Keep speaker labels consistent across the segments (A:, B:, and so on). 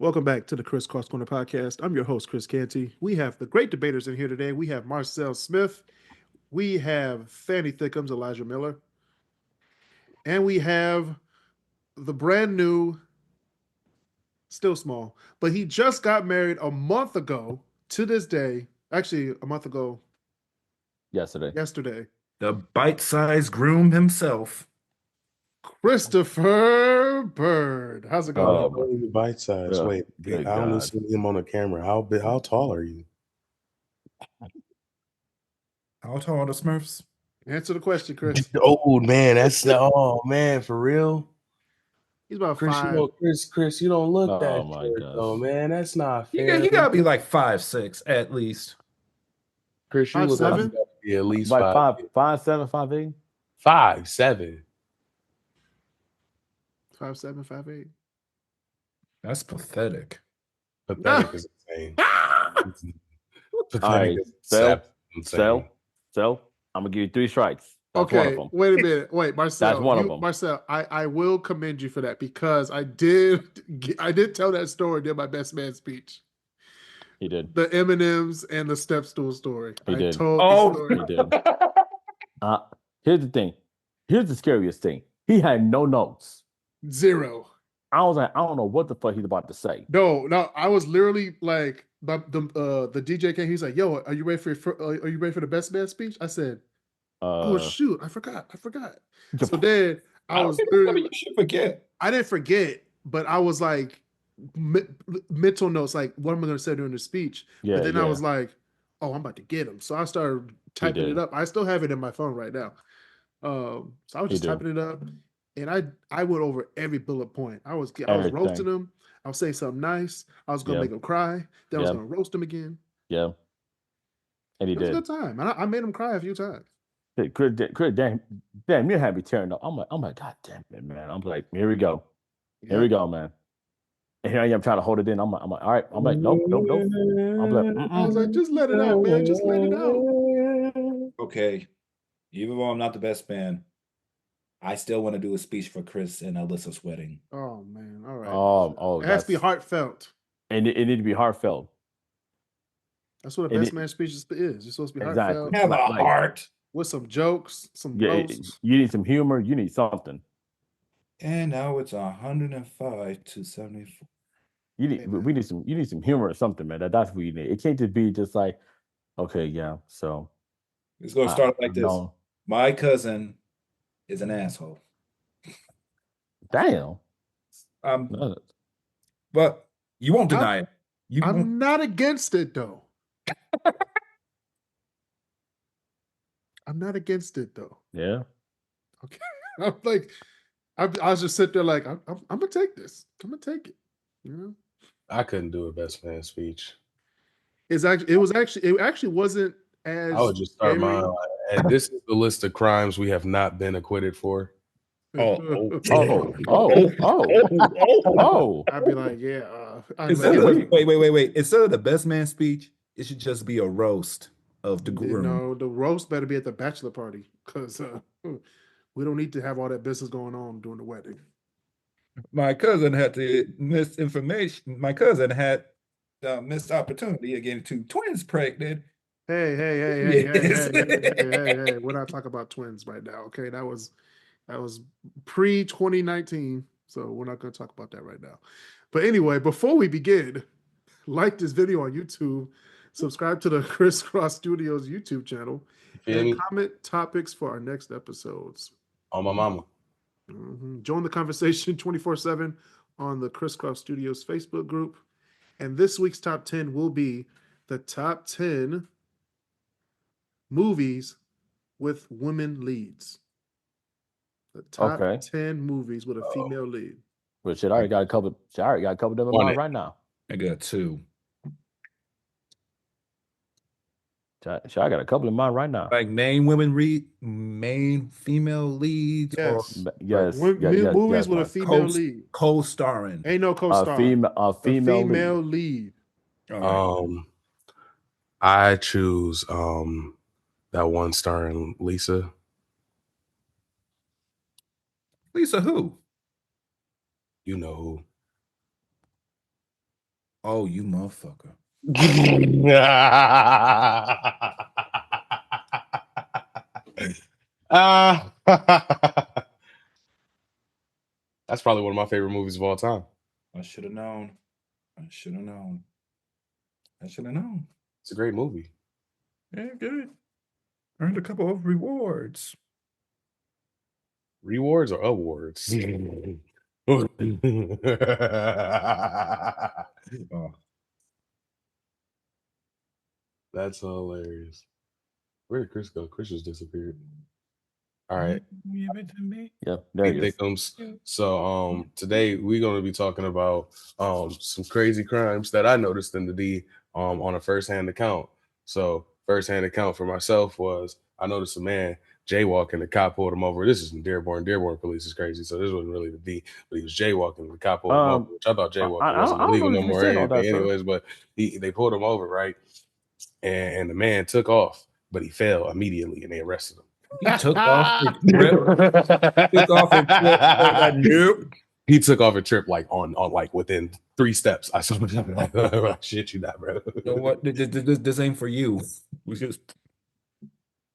A: Welcome back to the KrisCross Corner podcast. I'm your host, Kris Canty. We have the Great Debaterz in here today. We have Marcel Smith. We have Fanny Thickums, Elijah Miller. And we have the brand new, still small, but he just got married a month ago to this day. Actually, a month ago yesterday.
B: The bite-sized groom himself.
A: Christopher Bird. How's it going?
C: The bite size. Wait, I only see him on the camera. How tall are you?
B: How tall are the Smurfs?
A: Answer the question, Chris.
C: Oh man, for real.
A: He's about
C: Chris,
A: five.
C: Chris, you don't look that short, though, man. That's not fair.
B: You gotta be like 5'6" at least.
C: Chris, you look like you gotta be at least
D: like 5'7", 5'8".
C: 5'7".
A: 5'7", 5'8".
B: That's pathetic.
C: Pathetic is insane.
D: Pathetic is Sell. I'm gonna give you 3 strikes. That's
A: okay, wait a minute. Wait, Marcel.
D: That's one of them.
A: Marcel, I will commend you for that because I did tell that story during my best man speech.
D: He did.
A: The M&Ms and the step stool story.
D: He did.
A: He
D: did. Here's the thing. Here's the scariest thing. He had no notes.
A: Zero.
D: I was like, I don't know what the fuck he's about to say.
A: No. I was literally like, the DJ came. He's like, "Yo, are you ready for the best man speech?" I said, "Oh shoot, I forgot." So then I was literally,
B: you should forget.
A: I didn't forget, but I was like, mental notes, like, what am I going to say during the speech? But then I was like, oh, I'm about to get him. So I started typing it up. I still have it in my phone right now. So I was just typing it up, and I went over every bullet point. I was roasting him. I was saying something nice. I was going to make him cry. Then I was going to roast him again.
D: Yeah. And he did.
A: It was a good time. I made him cry a few times.
D: Chris, damn, you had me tearing up. I'm like, God damn it, man. I'm like, here we go. Yeah. Here we go, man. And here I am trying to hold it in. I'm like, all right. I'm like, nope. I'm like,
A: I was like, just let it out, man. Just let it out.
B: Okay. Even though I'm not the best man, I still want to do a speech for Chris and Alyssa's wedding.
A: Oh man. All right. It has to be heartfelt.
D: And it need to be heartfelt.
A: That's what a best man speech is. It's supposed to be heartfelt.
B: Have a heart.
A: With some jokes, some roasts.
D: You need some humor. You need something.
B: And now it's 105 to 74.
D: You need some humor or something, man. That's what you need. It can't just be just like, okay, yeah. So
B: it's gonna start like this. My cousin is an asshole.
D: Damn.
B: But you won't deny it.
A: I'm not against it though. I'm not against it though.
D: Yeah.
A: Okay. I'm like, I was just sitting there like, I'm gonna take this. I'm gonna take it. You know.
C: I couldn't do a best man speech.
A: It actually wasn't as.
C: I would just start mine. And this is the list of crimes we have not been acquitted for.
D: Oh.
A: I'd be like, yeah.
B: Wait. Instead of the best man speech, it should just be a roast of the groom.
A: No, the roast better be at the bachelor party because we don't need to have all that business going on during the wedding.
B: My cousin had the misinformation. My cousin had the missed opportunity of getting 2 twins pregnant.
A: Hey. We're not talking about twins right now. Okay, that was pre-2019, so we're not going to talk about that right now. But anyway, before we begin, like this video on YouTube, subscribe to the KrisCross Studios YouTube channel, and comment topics for our next episodes.
C: On my mama.
A: Join the conversation 24/7 on the KrisCross Studios Facebook group. And this week's top 10 will be the top 10 movies with women leads. The top 10 movies with a female lead.
D: Well, shit, I already got a couple of them in mind right now.
B: I got 2.
D: I got a couple in mind right now.
B: Like main female leads.
A: Yes. Movies with a female lead.
B: Co-starring.
A: Ain't no co-starring.
D: A female
A: lead.
C: I choose that one starring Lisa.
B: Lisa who?
C: You know who.
B: Oh, you motherfucker.
C: Ah, that's probably one of my favorite movies of all time.
B: I should have known. I should have known.
C: It's a great movie.
B: Yeah, good. Earned a couple of rewards.
C: Rewards or awards?
B: Oh,
C: That's hilarious. Where did Kris go? Kris just disappeared. All right.
B: Give it to me.
D: Yep, there
C: Hey,
D: he is.
C: Thickums. So today we're going to be talking about some crazy crimes that I noticed in the D on a first-hand account. So first-hand account for myself was I noticed a man jaywalking. The cop pulled him over. This is in Dearborn. Dearborn police is crazy. So this wasn't really the D, but he was jaywalking. The cop pulled him over, which I thought jaywalking wasn't
D: I don't
C: illegal
D: know
C: no
D: if you
C: more
D: said
C: or
D: all that,
C: anything
D: sir.
C: anyways, but they pulled him over, right? And the man took off, but he fell immediately and they arrested him.
B: He took off the trip. Took off a trip. Nope.
C: He took off a trip like on like within 3 steps. I saw him like, shit you not, bro.
B: You know what? This ain't for you. We just.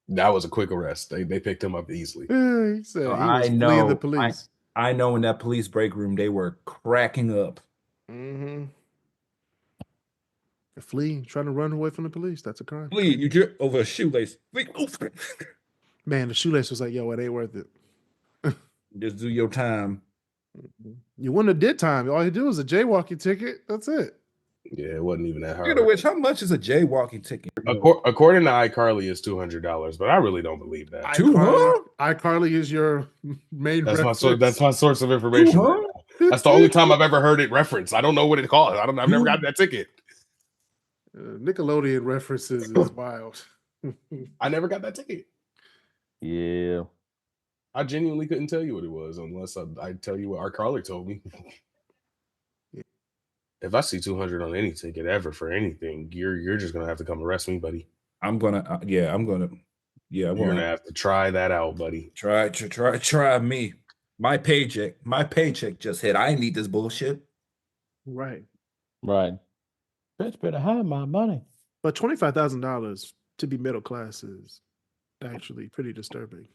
C: That was a quick arrest. They picked him up easily.
A: He said he was
B: I
A: fleeing
B: know.
A: the police.
B: I know in that police break room they were cracking up.
A: Mm-hmm. Fleeing, trying to run away from the police. That's a crime.
B: Please, you trip over a shoelace.
A: Man, the shoelace was like, yo, it ain't worth it.
B: Just do your time.
A: You wouldn't have did time. All you do is a jaywalking ticket. That's it.
C: Yeah, it wasn't even that hard.
B: Speaking of which, how much is a jaywalking ticket?
C: According to iCarly, it's $200, but I really don't believe that.
A: iCarly is your main
C: That's
A: reference.
C: that's my source of information. Right now. That's the only time I've ever heard it referenced. I don't know what it costs. I've never gotten that ticket.
A: Nickelodeon references is wild.
C: I never got that ticket.
D: Yeah.
C: I genuinely couldn't tell you what it was unless I tell you what our caller told me. If I see 200 on any ticket ever for anything, you're just gonna have to come arrest me, buddy.
B: I'm gonna. You're
C: gonna have to try that out, buddy.
B: Try me. My paycheck just hit. I need this bullshit.
A: Right.
D: Bitch better have my money.
A: But $25,000 to be middle class is actually pretty disturbing.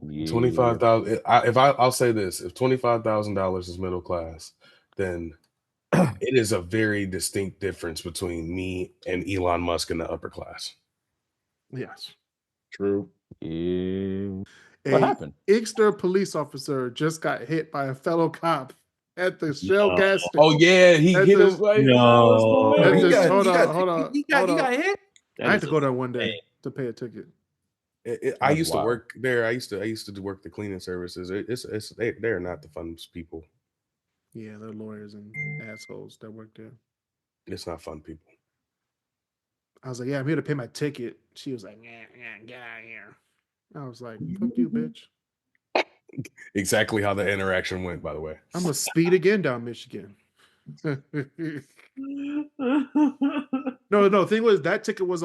D: Yeah.
C: 25,000. I'll say this: if $25,000 is middle class, then it is a very distinct difference between me and Elon Musk in the upper class.
A: Yes.
B: True.
D: Yeah.
A: A
D: What happened?
A: Inkster police officer just got hit by a fellow cop at the Shell gas station.
C: Oh yeah, he hit him. Like,
D: No.
A: Hold on.
B: He got hit.
A: I had to go there one day to pay a ticket.
C: I used to
D: wild.
C: work there. I used to work the cleaning services. They're not the funnest people.
A: Yeah, they're lawyers and assholes that work there.
C: It's not fun people.
A: I was like, yeah, I'm here to pay my ticket. She was like, get out of here. I was like, fuck you, bitch.
C: Exactly how the interaction went, by the way.
A: I'm gonna speed again down Michigan. No. Thing was, that ticket was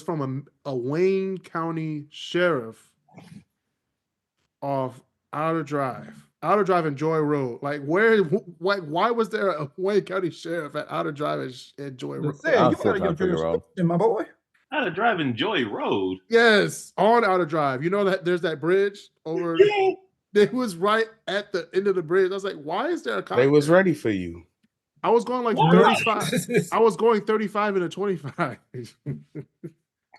A: from a Wayne County sheriff off Outer Drive and Joy Road. Like, why was there a Wayne County sheriff at Outer Drive and Joy Road?
D: I'm still trying to figure out.
B: My boy.
E: How to drive in Joy Road.
A: Yes, on Outer Drive. You know that there's that bridge over. It was right at the end of the bridge. I was like, why is there a cop?
C: They was ready for you.
A: I was going like
E: Why?
A: 35. I was going 35 and a 25.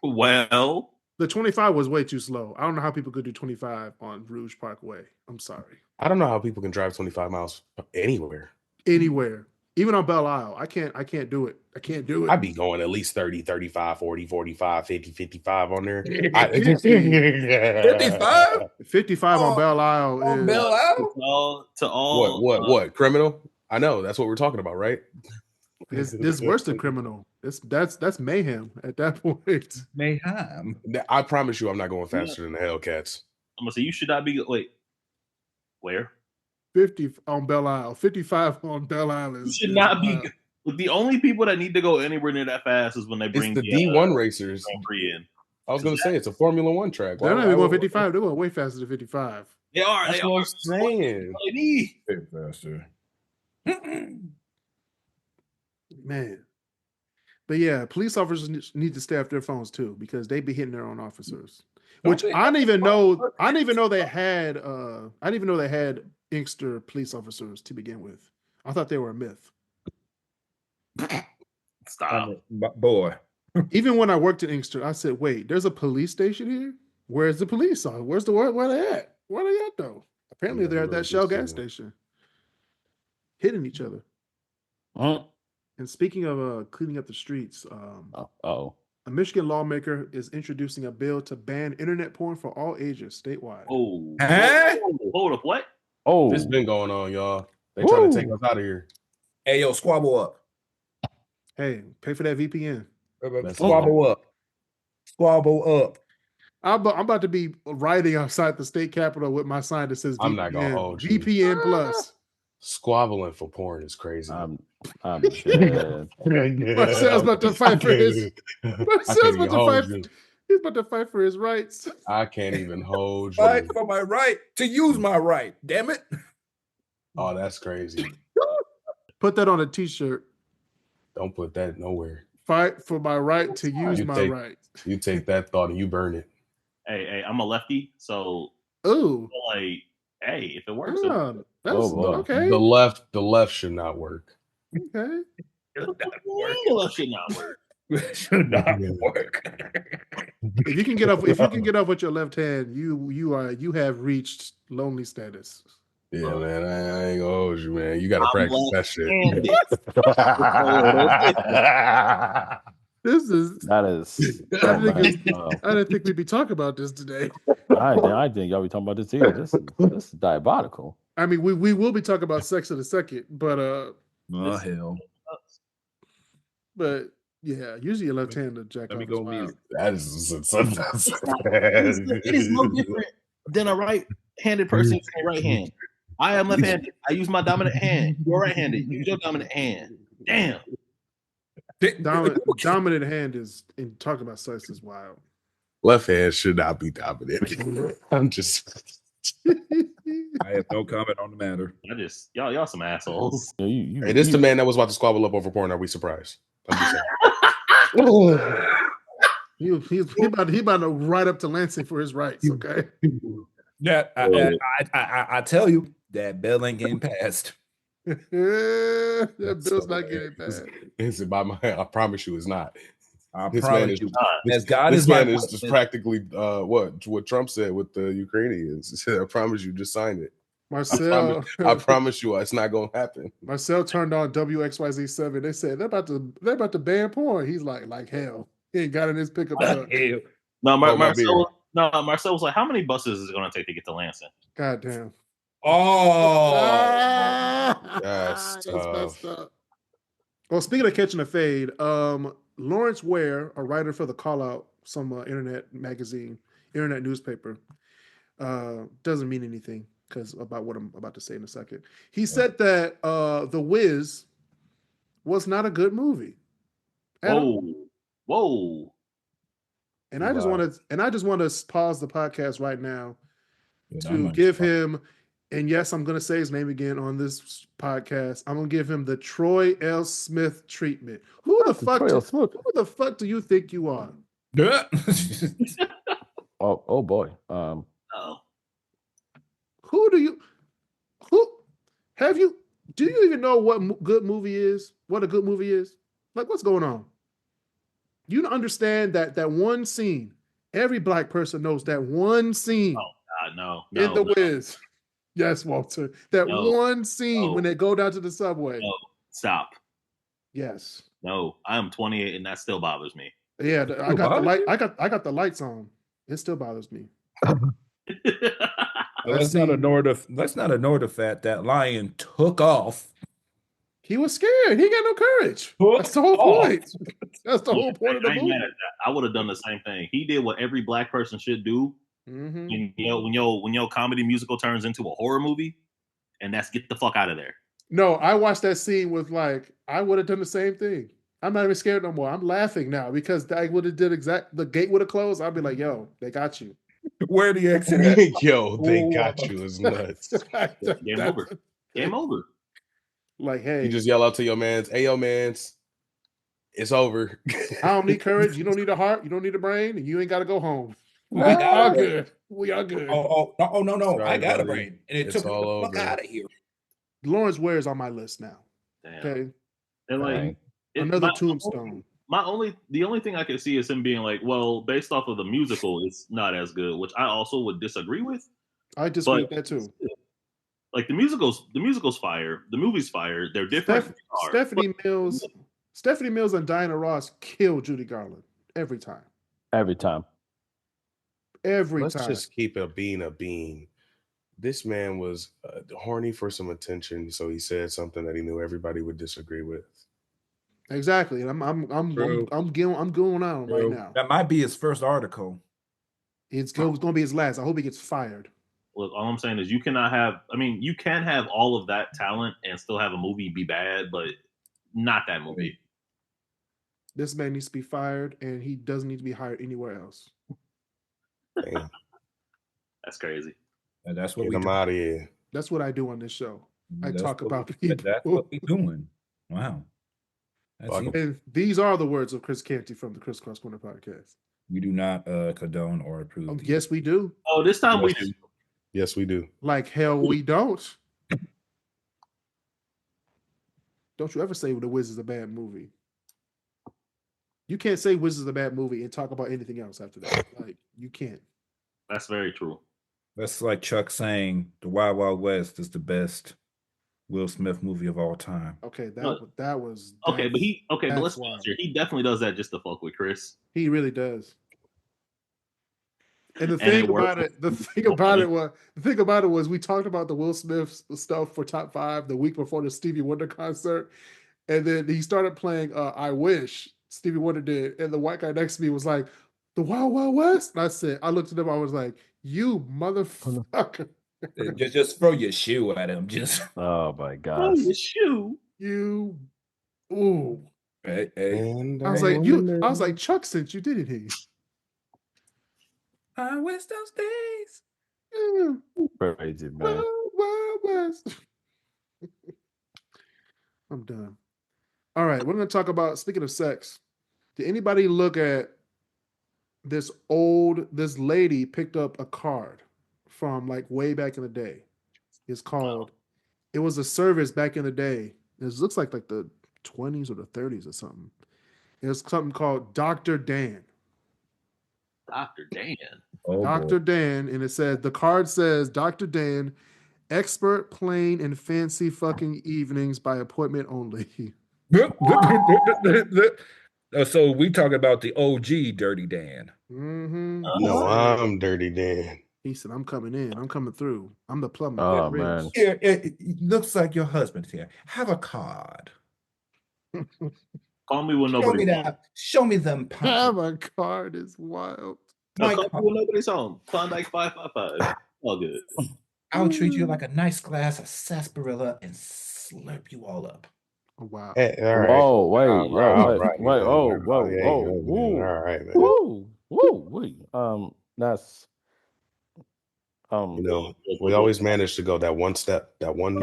E: Well,
A: The 25 was way too slow. I don't know how people could do 25 on Rouge Parkway. I'm sorry.
C: I don't know how people can drive 25 miles anywhere.
A: Anywhere. Even on Belle Isle. I can't do it. I can't do it.
C: I'd be going at least 30, 35, 40, 45, 50, 55 on there.
B: 55?
A: 55 on Belle Isle
B: On
A: is
B: Belle Isle?
E: to all
C: What? Criminal? I know. That's what we're talking about, right?
A: this worse than criminal. That's mayhem at that point.
B: Mayhem.
C: I promise you I'm not going faster than the Hellcats.
E: I'm gonna say you should not be. Wait, where?
A: 50 on Belle Isle. 55 on Belle Isle
E: You
A: is
E: should not be. The only people that need to go anywhere near that fast is when they bring
C: It's the D1 racers.
E: Grand Prix in.
C: I was going to say it's a Formula One track.
A: They're not even going 55. They're going way faster than 55.
E: They are.
C: That's
E: They
C: what
E: are.
C: I'm saying.
E: They need.
B: Bit faster.
A: Man. But yeah, police officers need to stay off their phones too because they be hitting their own officers. Which I didn't even know. I didn't even know they had. I didn't even know they had Inkster police officers to begin with. I thought they were a myth.
E: Stop.
B: Boy.
A: Even when I worked at Inkster, I said, "Wait, there's a police station here. Where's the police on? Where's the where they at? Where they at though? Apparently they're at that Shell gas station, hitting each other." And speaking of cleaning up the streets, a Michigan lawmaker is introducing a bill to ban internet porn for all ages statewide.
E: Oh, hold up, what?
C: Oh, this been going on, y'all. They trying to take us out of here.
B: Hey, yo, squabble up.
A: Hey, pay for that VPN.
B: Squabble up. Squabble up.
A: I'm about to be riding outside the state capitol with my sign that says VPN,
C: I'm not gonna hold you.
A: VPN Plus.
C: Squabbling for porn is crazy.
D: I'm dead.
A: Marcel's about to fight for his. Marcel's about to fight. He's about to fight for his rights.
C: I can't even hold you.
B: Fight for my right to use my right. Damn it.
C: Oh, that's crazy.
A: Put that on a T-shirt.
C: Don't put that nowhere.
A: Fight for my right to use my right.
C: You take that thought and you burn it.
E: Hey, I'm a lefty, so like, hey, if it works,
A: okay.
C: The left should not work.
A: Okay.
E: The left should not work.
B: Should not work.
A: If you can get up with your left hand, you have reached lonely status.
C: Yeah, man, I ain't gonna hold you, man. You gotta practice that shit.
A: I didn't think we'd be talking about this today.
D: I think y'all be talking about this either. This is diabolical.
A: I mean, we will be talking about sex in a second, but
B: hell.
A: But yeah, usually your left hand to jack off.
B: Let me go mute.
C: That is
E: it is no different than a right-handed person using a right hand. I am left-handed. I use my dominant hand. You're right-handed. Use your dominant hand. Damn.
A: Dominant hand is in talking about sex is wild.
C: Left hand should not be dominant. I'm just.
B: I have no comment on the matter.
E: Y'all some assholes.
C: Hey, this is the man that was about to squabble up over porn. Are we surprised? I'm just saying.
A: He about to ride up to Lansing for his rights. Okay.
B: Yeah, I tell you that bill ain't getting passed.
A: That bill's not getting passed.
C: Is it by my? I promise you, it's not.
B: This man is
C: just practically what Trump said with the Ukrainians. He said, I promise you, just sign it.
A: Marcel,
C: I promise you, it's not gonna happen.
A: Marcel turned on WXYZ7. They said they're about to ban porn. He's like hell. He ain't got in his pickup truck.
E: No, Marcel was like, how many buses is it gonna take to get to Lansing?
A: God damn.
B: Oh,
C: that's
A: messed up. Well, speaking of catching a fade, Lawrence Ware, a writer for the Call Out, some internet magazine, internet newspaper, doesn't mean anything because about what I'm about to say in a second. He said that The Wiz was not a good movie.
E: Whoa.
A: And I just want to pause the podcast right now to give him. And yes, I'm going to say his name again on this podcast. I'm going to give him the Troy L. Smith treatment. Who the fuck do you think you are?
D: oh boy.
A: Do you even know what a good movie is? What a good movie is? Like, what's going on? You understand that one scene. Every black person knows that one scene.
E: Oh God, no.
A: In The Wiz. Yes, Walter. That one scene when they go down to the subway.
E: No, stop.
A: Yes.
E: No, I'm 28 and that still bothers me.
A: Yeah, I got the light. I got the lights on. It still bothers me.
B: Let's not ignore the fact that Lion took off.
A: He was scared. He got no courage. That's the whole point. That's the whole point of the movie.
E: I would have done the same thing. He did what every black person should do. Mm-hmm. When your comedy musical turns into a horror movie, and that's get the fuck out of there.
A: No, I watched that scene with I would have done the same thing. I'm not even scared no more. I'm laughing now because I would have did the gate would have closed. I'd be like, yo, they got you.
B: Where the exit at?
C: Yo, they got you is nuts.
E: Game over. Game over.
A: Like, hey.
C: You just yell out to your mans, hey, yo, mans, It's over.
A: I don't need courage. You don't need a heart. You don't need a brain, and you ain't got to go home. We
B: I got
A: are
B: it.
A: good. We are good.
B: No.
C: Sorry,
B: I got a
C: buddy.
B: brain. And it
C: It's
B: took me
C: all
B: the fuck
C: over.
B: out of here.
A: Lawrence Ware is on my list now.
E: Damn.
A: Okay,
E: And like
D: Dang.
A: another tombstone.
E: The only thing I can see is him being like, well, based off of the musical, it's not as good, which I also would disagree with.
A: I disagree
E: But
A: with that too.
E: like the musical's fire, the movie's fire. They're different.
A: Stephanie Mills and Diana Ross kill Judy Garland every time.
D: Every time.
C: Let's
A: time.
C: just keep it being a bean. This man was horny for some attention, so he said something that he knew everybody would disagree with.
A: Exactly. And I'm going on right now.
B: That might be his first article.
A: It's going to be his last. I hope he gets fired.
E: Look, all I'm saying is you can have all of that talent and still have a movie be bad, but not that movie.
A: This man needs to be fired, and he doesn't need to be hired anywhere else.
C: Damn.
E: That's crazy.
B: And that's what
C: Get him out of here.
A: That's what I do on this show. I
B: That's
A: talk
B: what
A: about
B: we-
A: people.
B: That's what we're doing. Wow.
C: Fuck 'em.
A: And these are the words of Kris Canty from the KrisCross Corner podcast.
B: We do not condone or approve. these.
A: Yes, we do.
E: Oh, this time we do.
C: Yes, we do.
A: Like hell, we don't. Don't you ever say The Wiz is a bad movie. You can't say Wiz is a bad movie and talk about anything else after that. Like, you can't.
E: That's very true.
B: That's like Chuck saying The Wild Wild West is the best Will Smith movie of all time.
A: Okay,
E: No.
A: that was
E: Okay, but but
A: that's
E: let's be honest here. He definitely does that just to fuck with Chris.
A: He really does. And the
E: And
A: thing
E: it worked.
A: the thing about it was we talked about the Will Smith stuff for top 5 the week before the Stevie Wonder concert, and then he started playing "I Wish" Stevie Wonder did, and the white guy next to me was like, "The Wild Wild West." And I looked at him, I was like, "You motherfucker,
B: Just throw your shoe at him. Just
D: Oh my
E: Oh,
D: gosh.
E: your shoe.
A: you." Ooh,
B: hey.
C: And
A: I was like, Chuck sent you, didn't he?
B: I wish those days.
A: Yeah.
D: Crazy, man.
A: Wild Wild West. I'm done. All right, we're going to talk about, speaking of sex, did anybody look at this lady picked up a card from like way back in the day. It's called, it was a service back in the day. It looks like the 20s or the 30s or something. It was something called Dr. Dan.
E: Dr. Dan.
B: Oh,
A: Dr. Dan, and it says, the card says, Dr. Dan, expert plain and fancy fucking evenings by appointment only.
B: So we talk about the OG Dirty Dan.
A: Mm-hmm.
C: No, I'm Dirty Dan.
A: He said, I'm coming in. I'm coming through. I'm the plumber.
D: Oh,
A: Get rich.
D: man.
B: Here, it looks like your husband's here. Have a card.
E: Call me when
B: Show me
E: nobody's home.
B: that. Show me them.
A: Have a card is wild.
E: No,
B: My
E: call me
B: card.
E: when nobody's home. Klondike 555. All good.
B: I'll treat you like a nice glass of sarsaparilla and slurp you all up.
A: Oh, wow.
C: Hey, all right.
D: Whoa, wait,
C: All right,
D: wait,
C: man.
D: oh,
C: All
D: whoa,
C: right,
D: whoa,
C: man.
D: whoa,
C: All right, man.
D: whoa, wait. That's
C: You know, we always manage to go that one step, that one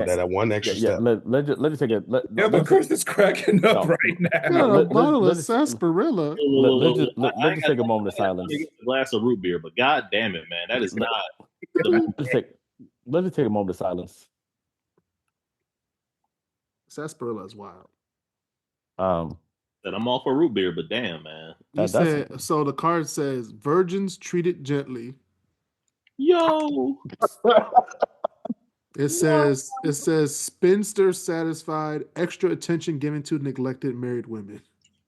C: extra step.
D: Let's just take it.
B: Yeah, but Chris is cracking up
D: No.
B: right
A: Got
B: now.
A: a
D: let-
A: bottle of
D: let's-
A: sarsaparilla.
D: let's just
E: I ain't
D: take a
E: got-
D: moment of
E: I
D: silence.
E: get a glass of root beer, but god damn it, man, that is not.
D: Let's just take a moment of silence.
A: Sarsaparilla is wild.
E: That I'm all for root beer, but damn, man,
A: He
D: That's-
A: said, so the card says, virgins treated gently.
E: yo,
A: It says spinster satisfied, extra attention given to neglected married women.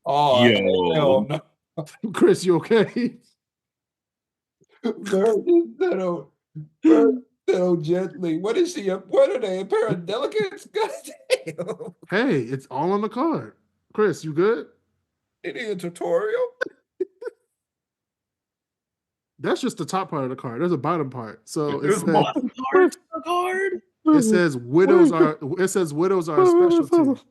B: Oh,
E: Yo.
B: hell no.
A: Chris, you okay?
B: Virgins that'll gently. What is she? What are they? A pair of delicates? God damn.
A: Hey, it's all on the card. Chris, you good?
B: It is a tutorial.
A: That's just the top part of the card. There's a bottom part. So it
B: There's
A: says,
B: more.
E: card.
A: it says widows are a specialty.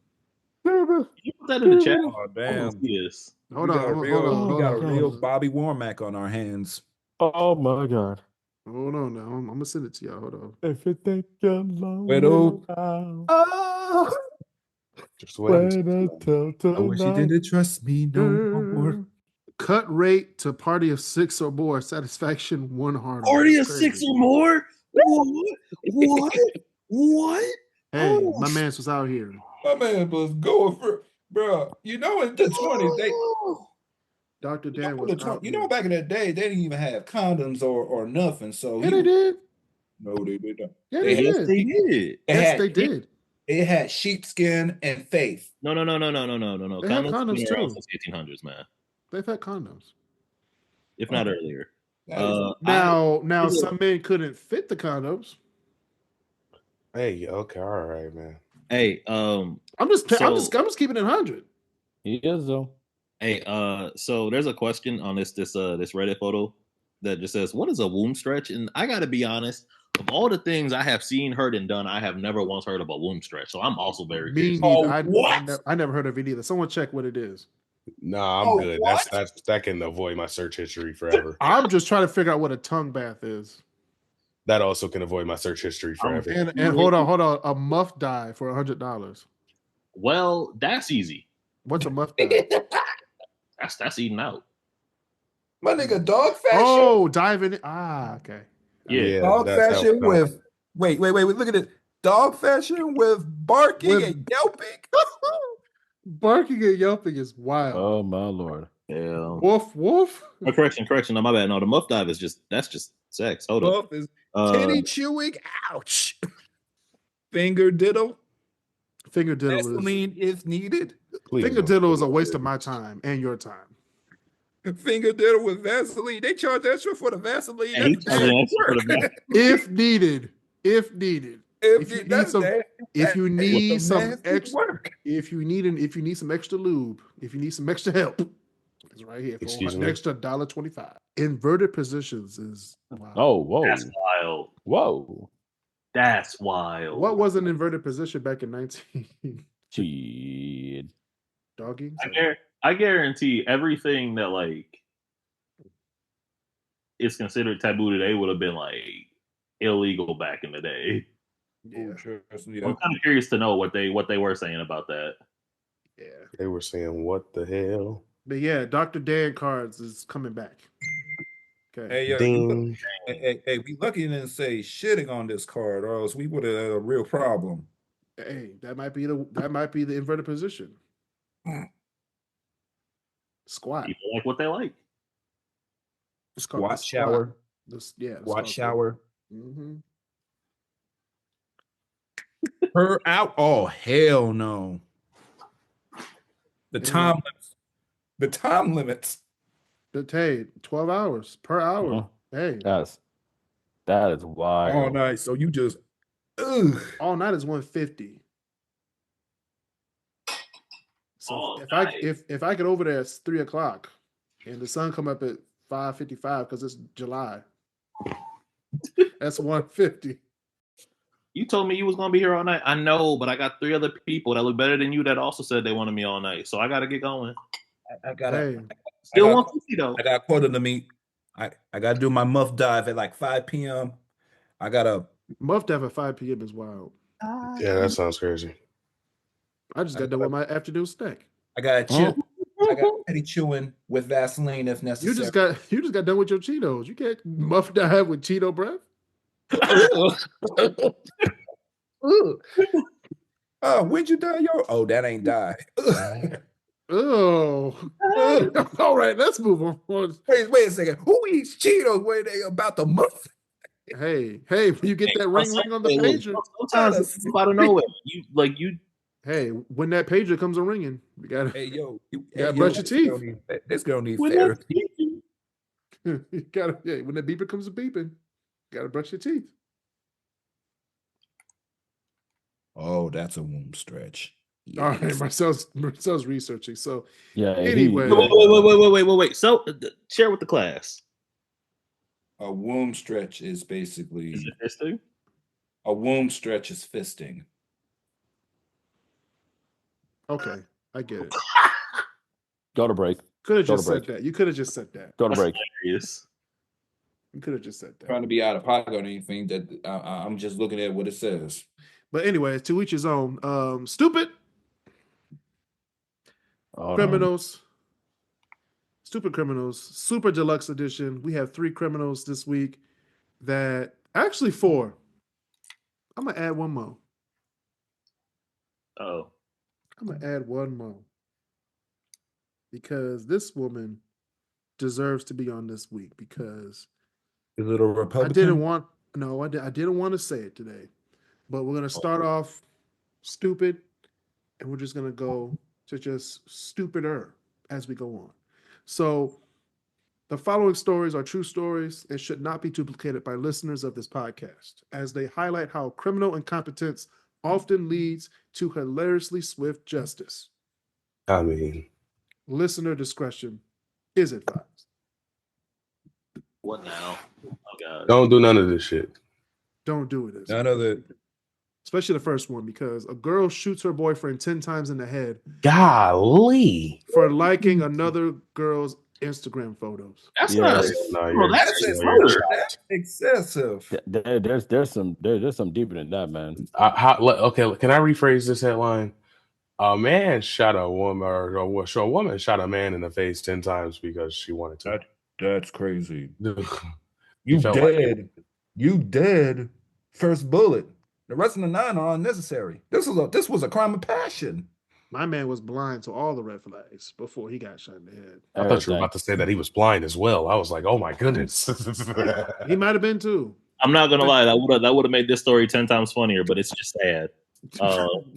E: You put that in the chat.
B: Oh,
E: I
B: damn.
E: wanna see this.
A: Hold
B: We
A: on,
B: got a
A: hold
B: real,
A: on,
B: we
A: hold
B: got
A: on,
B: a real
A: hold on.
B: Bobby Womack on our hands.
D: Oh my God!
A: Hold on now. I'm gonna send it to y'all. Hold on.
D: If you think you're lonely,
B: Widow.
D: now.
B: Oh.
C: Just wait.
B: I wish you didn't trust me no more.
A: Cut rate to party of 6 or more. Satisfaction 1 hard on.
E: Party of
A: That's
E: 6
A: crazy.
E: or more? What? What?
A: Hey,
E: Oh,
A: my man's was out here.
B: My man was going for, bro. You know, in the 20s, they.
A: Dr.
B: You
A: Dan
B: know,
A: was
B: the
A: out
B: 20,
A: here.
B: back in the day, they didn't even have condoms or nothing. So
A: Yeah, they did.
B: No, they didn't.
A: Yeah,
B: They
A: they
E: yes,
A: did.
E: they did.
A: Yes, they did.
B: It had sheepskin and faith.
E: No.
A: They have condoms
E: been around
A: too.
E: since 1800s, man.
A: They've had condoms.
E: If not earlier.
A: Now some men couldn't fit the condoms.
C: Hey, okay, all right, man.
E: Hey,
A: I'm just keeping it 100.
D: He is though.
E: Hey, so there's a question on this Reddit photo that just says, "What is a womb stretch?" And I got to be honest, of all the things I have seen, heard, and done, I have never once heard of a womb stretch. So I'm also very
A: Me
E: curious.
A: neither. I never heard of it either. Someone check what it is.
C: Nah, I'm good. That can avoid my search history forever.
A: I'm just trying to figure out what a tongue bath is.
C: That also can avoid my search history forever.
A: And hold on. A muff dye for $100.
E: Well, that's easy.
A: What's a muff dye?
E: That's eating out.
B: My nigga, dog fashion.
A: Oh, diving in. Okay.
E: Yeah,
B: dog fashion with wait. Look at it. Dog fashion with barking and yelping.
A: Barking and yelping is wild.
D: Oh my lord.
E: Yeah.
A: Woof woof.
E: Oh, correction. No, my bad. No, the muff dive is that's just sex. Hold up.
B: Muff is titty chewing. Ouch. Finger diddle.
A: Finger diddle
B: Vaseline if needed.
A: Finger diddle is a waste of my time and your time.
B: Finger diddle with Vaseline. They charge extra for the Vaseline.
A: If needed. If you need some extra lube, if you need some extra help, it's right here for an extra $1.25. Inverted positions is wild.
D: Oh, whoa.
E: That's wild.
D: Whoa.
E: That's wild.
A: What was an inverted position back in 19?
D: Shit.
A: Doggy?
E: I guarantee everything that like is considered taboo today would have been like illegal back in the day.
A: Yeah.
E: I'm kind of curious to know what they were saying about that.
A: Yeah.
C: They were saying, what the hell?
A: But yeah, Dr. Dan cards is coming back. Okay.
B: Hey,
C: Ding.
B: Hey, we lucky you didn't say shitting on this card, or else we would have had a real problem.
A: Hey, that might be the inverted position. Squat.
E: People like what they like.
A: It's called
B: Squat shower.
A: Squat
B: shower.
A: Mm-hmm.
B: Per out. Oh, hell no. The time limits.
A: But hey, 12 hours per hour. Hey.
D: That is wild.
B: All night. So you just
A: all night is 150. So if I get over there, it's 3:00 and the sun come up at 5:55 because it's July. That's 150.
E: You told me you was gonna be here all night. I know, but I got 3 other people that look better than you that also said they wanted me all night. So I gotta get going.
B: I gotta
E: still 150 though.
B: I got a quota to meet. I gotta do my muff dive at like 5 p.m. I gotta
A: muff dive at 5 p.m. is wild.
C: Yeah, that sounds crazy.
A: I just got done with my afternoon snack.
B: I got chew. I got petty chewing with Vaseline if necessary.
A: You just got done with your Cheetos. You can't muff dive with Cheeto breath.
B: When'd you die, yo? Oh, that ain't die.
A: Oh. All right, let's move on.
B: Wait a second. Who eats Cheetos when they about to muff?
A: Hey, when you get that ring on the pager.
E: Sometimes it's out of nowhere. You
A: Hey, when that pager comes a ringing, you gotta.
B: Hey, yo,
A: you gotta brush your teeth.
B: This girl needs therapy.
A: You gotta. Yeah, when that beeper comes a beeping, you gotta brush your teeth.
B: Oh, that's a womb stretch.
A: Yes. All right, Marcel's researching. So
D: yeah.
A: Anyway,
E: wait. So share with the class.
B: A womb stretch is basically.
E: Is it fisting?
B: A womb stretch is fisting.
A: Okay, I get it.
D: Go to break.
A: Could have just said that. You could have just said that.
D: Go to break.
A: You could have just said that.
B: Trying to be out of pocket or anything. That I'm just looking at what it says.
A: But anyway, to each his own. Stupid. Criminals. Stupid Criminals. Super Deluxe Edition. We have 3 criminals this week that actually 4. I'm going to add one more.
E: Oh.
A: I'm going to add one more. Because this woman deserves to be on this week because
B: Is it a Republican?
A: I didn't want to say it today. But we're going to start off stupid and we're just going to go to just stupider as we go on. So the following stories are true stories and should not be duplicated by listeners of this podcast, as they highlight how criminal incompetence often leads to hilariously swift justice.
C: I mean,
A: Listener discretion is advised.
E: What now? Oh God.
C: don't do none of this shit.
A: Don't do it.
B: None of the.
A: Especially the first one, because a girl shoots her boyfriend 10 times in the head
C: Golly.
A: for liking another girl's Instagram photos.
E: That's
D: Yeah.
E: not.
C: No,
E: Bro,
B: That's excessive.
D: There's some deeper than that, man.
C: Okay, can I rephrase this headline? A man shot a woman, or a woman shot a man in the face 10 times because she wanted to.
B: That's crazy.
C: You
B: You
C: felt
B: dead.
C: like
B: You dead. First bullet. The rest of the 9 are unnecessary. This was a crime of passion.
A: My man was blind to all the red flags before he got shot in the head.
C: I thought you were about to say that he was blind as well. I was like, oh my goodness.
A: He might have been too.
E: I'm not gonna lie, that would have made this story 10 times funnier, but it's just sad.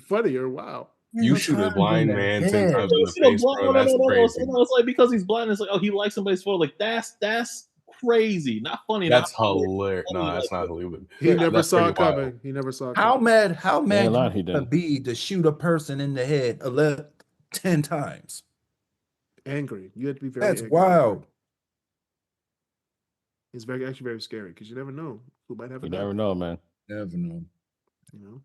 A: Funnier, wow.
C: You shoot a blind man 10 times in the
E: You know,
C: face, bro. That's crazy.
E: It's like because he's blind, it's like, oh, he likes somebody's photo. Like that's crazy, not funny.
C: That's
E: not
C: hilarious.
E: funny.
C: No, that's not hilarious.
A: He never
C: That's
A: saw it
C: pretty wild.
A: coming. He never saw it
B: How
A: coming.
B: mad
D: lying, he
B: you
D: didn't.
B: be to shoot a person in the head 10 times?
A: Angry. You had to be very
B: That's
A: angry.
B: wild.
A: It's actually very scary because you never know who might have a
D: You
A: gun.
D: never know, man.
B: Never know.
A: You know?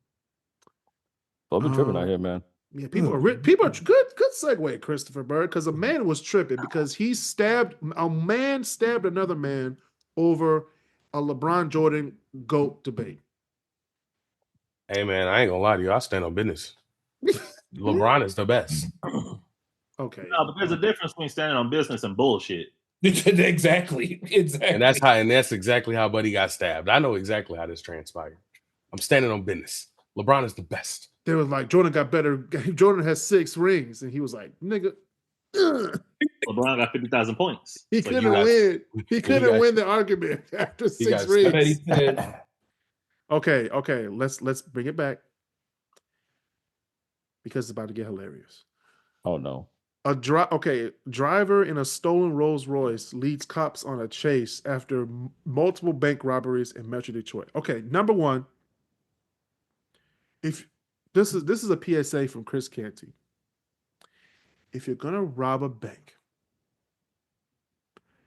D: Folk be tripping out here, man.
A: Yeah, people are good segue, Christopher Bird, because a man was tripping because a man stabbed another man over a LeBron Jordan GOAT debate.
C: Hey, man, I ain't gonna lie to you. I stand on business. LeBron is the best.
A: Okay.
E: No, but there's a difference between standing on business and bullshit.
B: Exactly.
C: And that's exactly how Buddy got stabbed. I know exactly how this transpired. I'm standing on business. LeBron is the best.
A: They was like, Jordan got better. Jordan has 6 rings. And he was like, nigga.
E: LeBron got 50,000 points.
A: He
E: It's like,
A: couldn't win. He couldn't
C: got-
A: win the argument after 6
C: got
A: rings.
B: Somebody said,
A: Okay. Let's bring it back. Because it's about to get hilarious.
D: Oh no.
A: Driver in a stolen Rolls Royce leads cops on a chase after multiple bank robberies in Metro Detroit. Okay, number one, if this is a PSA from Kris Canty. If you're gonna rob a bank,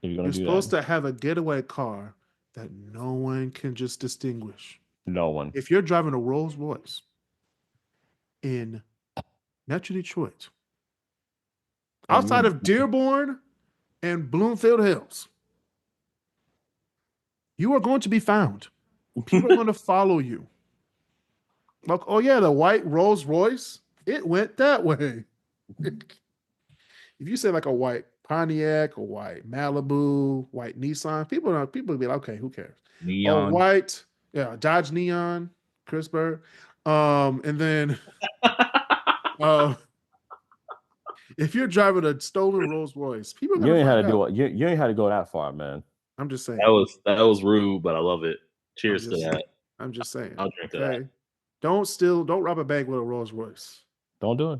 A: you're supposed to have a getaway car that no one can just distinguish.
D: No one.
A: If you're driving a Rolls Royce in Metro Detroit, outside of Dearborn and Bloomfield Hills, you are going to be found. People are going to follow you. Like, oh yeah, the white Rolls Royce, it went that way. If you say like a white Pontiac, a white Malibu, white Nissan, people will be like, okay, who cares?
B: Neon.
A: Oh, white, yeah, Dodge Neon, Chris Bird. And then if you're driving a stolen Rolls Royce, people are
D: You
A: gonna
D: ain't had to
A: find
D: do
A: out.
D: it. You ain't had to go that far, man.
A: I'm just saying.
E: that was rude, but I love it. Cheers to that.
A: I'm just saying.
E: I'll drink to that.
A: Okay. Don't rob a bank with a Rolls Royce.
D: Don't do it.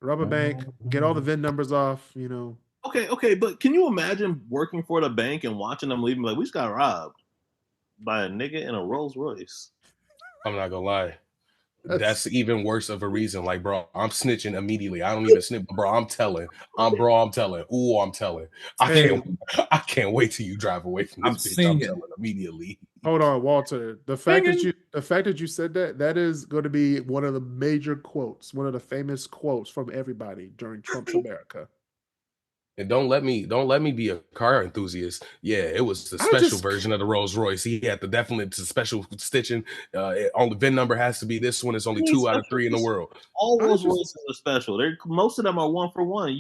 A: Rob a bank, get all the VIN numbers off, you know.
E: Okay, but can you imagine working for the bank and watching them leave? Like, we just got robbed by a nigga in a Rolls Royce.
C: I'm not gonna lie. That's even worse of a reason. Like, bro, I'm snitching immediately. I don't even snitch, but bro, I'm telling. I'm telling. Ooh, I'm telling. I can't wait till you drive away from this bitch. I'm telling immediately.
A: Hold on, Walter. The fact that you said that is going to be one of the major quotes, one of the famous quotes from everybody during Trump's America.
C: And don't let me be a car enthusiast. Yeah, it was the special version of the Rolls Royce. He had the special stitching. On the VIN number has to be this one. It's only 2 out of 3 in the world.
E: All Rolls Royces are special. Most of them are 1 for 1.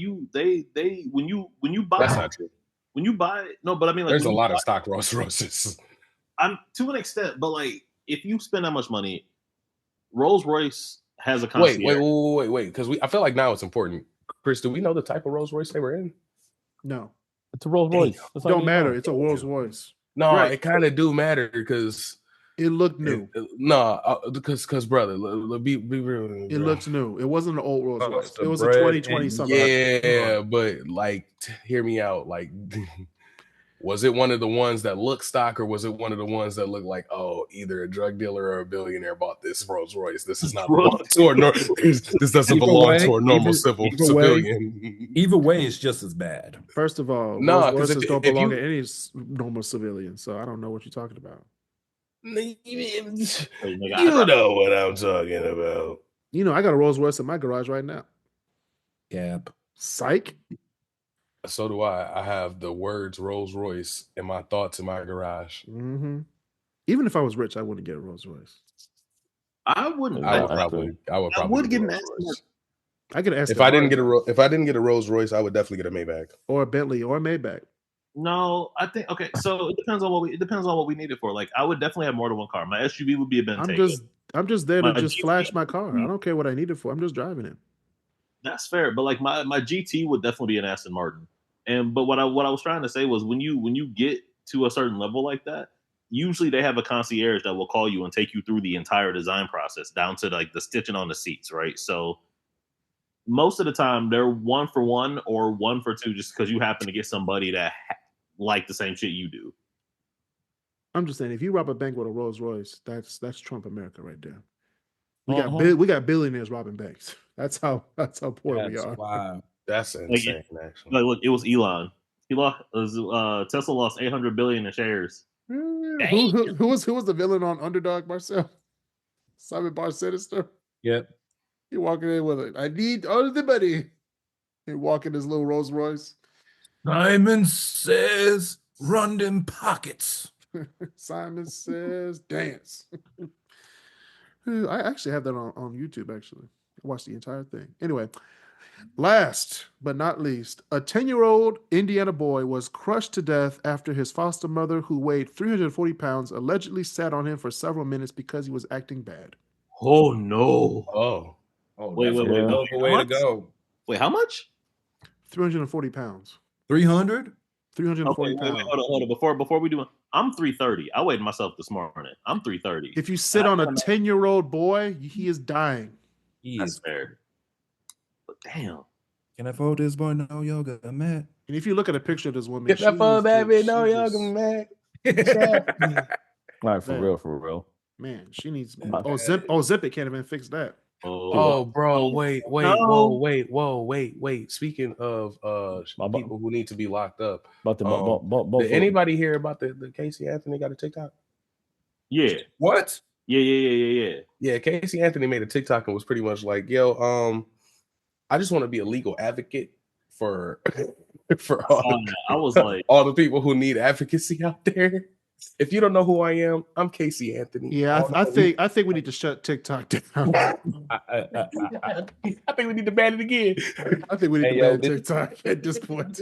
E: When you buy.
C: That's not true.
E: When you buy it, no, but I mean, like,
C: there's a lot of stock Rolls Royces.
E: I'm to an extent, but like, if you spend that much money, Rolls Royce has a concierge.
C: Wait, because I feel like now it's important. Kris, do we know the type of Rolls Royce they were in?
A: No,
D: it's a Rolls Royce.
A: It don't matter. It's a Rolls Royce.
C: No, right. It kind of do matter because
A: it looked new.
C: Because brother, be real.
A: It looks new. It wasn't an old Rolls Royce. It was a 2020 something.
C: Yeah, but like, hear me out. Like, was it one of the ones that look stock, or was it one of the ones that look like, oh, either a drug dealer or a billionaire bought this Rolls Royce? This is not belong to this doesn't belong to a normal civilian.
B: Either way, it's just as bad.
A: First of all, Rolls Royces don't belong to any normal civilian, so I don't know what you're talking about.
C: You know what I'm talking about.
A: You know, I got a Rolls Royce in my garage right now.
B: Gap.
A: Psych.
C: So do I. I have the words Rolls Royce in my thoughts in my garage.
A: Mm-hmm. Even if I was rich, I wouldn't get a Rolls Royce.
E: I wouldn't.
C: I would
E: get an Aston Martin.
A: I could ask
C: if I didn't get a Rolls Royce, I would definitely get a Maybach
A: or a Bentley or a Maybach.
E: No, I think okay. So it depends on what we need it for. Like, I would definitely have more than one car. My SUV would be a Bentayga.
A: I'm just there to just flash my car. I don't care what I need it for. I'm just driving it.
E: That's fair, but like my GT would definitely be an Aston Martin. But what I was trying to say was when you get to a certain level like that, usually they have a concierge that will call you and take you through the entire design process down to like the stitching on the seats, right? So most of the time they're 1 for 1 or 1 for 2 just because you happen to get somebody that like the same shit you do.
A: I'm just saying, if you rob a bank with a Rolls Royce, that's Trump America right there. We got billionaires robbing banks. That's how poor we are.
B: Wow.
C: That's insane, actually.
E: Like, look, it was Elon. Tesla lost 800 billion in shares.
A: Who was the villain on Underdog, Marcel? Simon Bar Sinister.
B: Yep.
A: He walking in with it. I need all the money. He walking his little Rolls Royce.
B: Simon says, "Run them pockets."
A: Simon says, "Dance." I actually have that on YouTube. Actually, I watched the entire thing. Anyway. Last but not least, a 10-year-old Indiana boy was crushed to death after his foster mother, who weighed 340 pounds, allegedly sat on him for several minutes because he was acting bad.
E: Oh, no.
C: Oh,
E: wait.
B: Way to go.
E: Wait, how much?
A: 340 pounds.
B: 300?
A: 340 pounds.
E: Wait, hold on. Before we do it, I'm 330. I weighed myself this morning. I'm 330.
A: If you sit on a 10-year-old boy, he is dying.
E: That's fair. But damn.
B: Can I afford this boy? No yoga, man.
A: And if you look at a picture of this woman,
C: get that phone, baby. No yoga, man.
D: Like, for real.
A: Man, she needs. Zip it can't even fix that.
C: Oh, bro, wait, whoa. Speaking of people who need to be locked up, did anybody hear about the Casey Anthony got a TikTok?
E: Yeah.
B: What?
E: Yeah.
C: Yeah, Casey Anthony made a TikTok and was pretty much like, yo, I just want to be a legal advocate for all the people who need advocacy out there. If you don't know who I am, I'm Casey Anthony.
A: Yeah, I think we need to shut TikTok down.
C: I think we need to ban it again.
A: I think we need to ban TikTok at this point.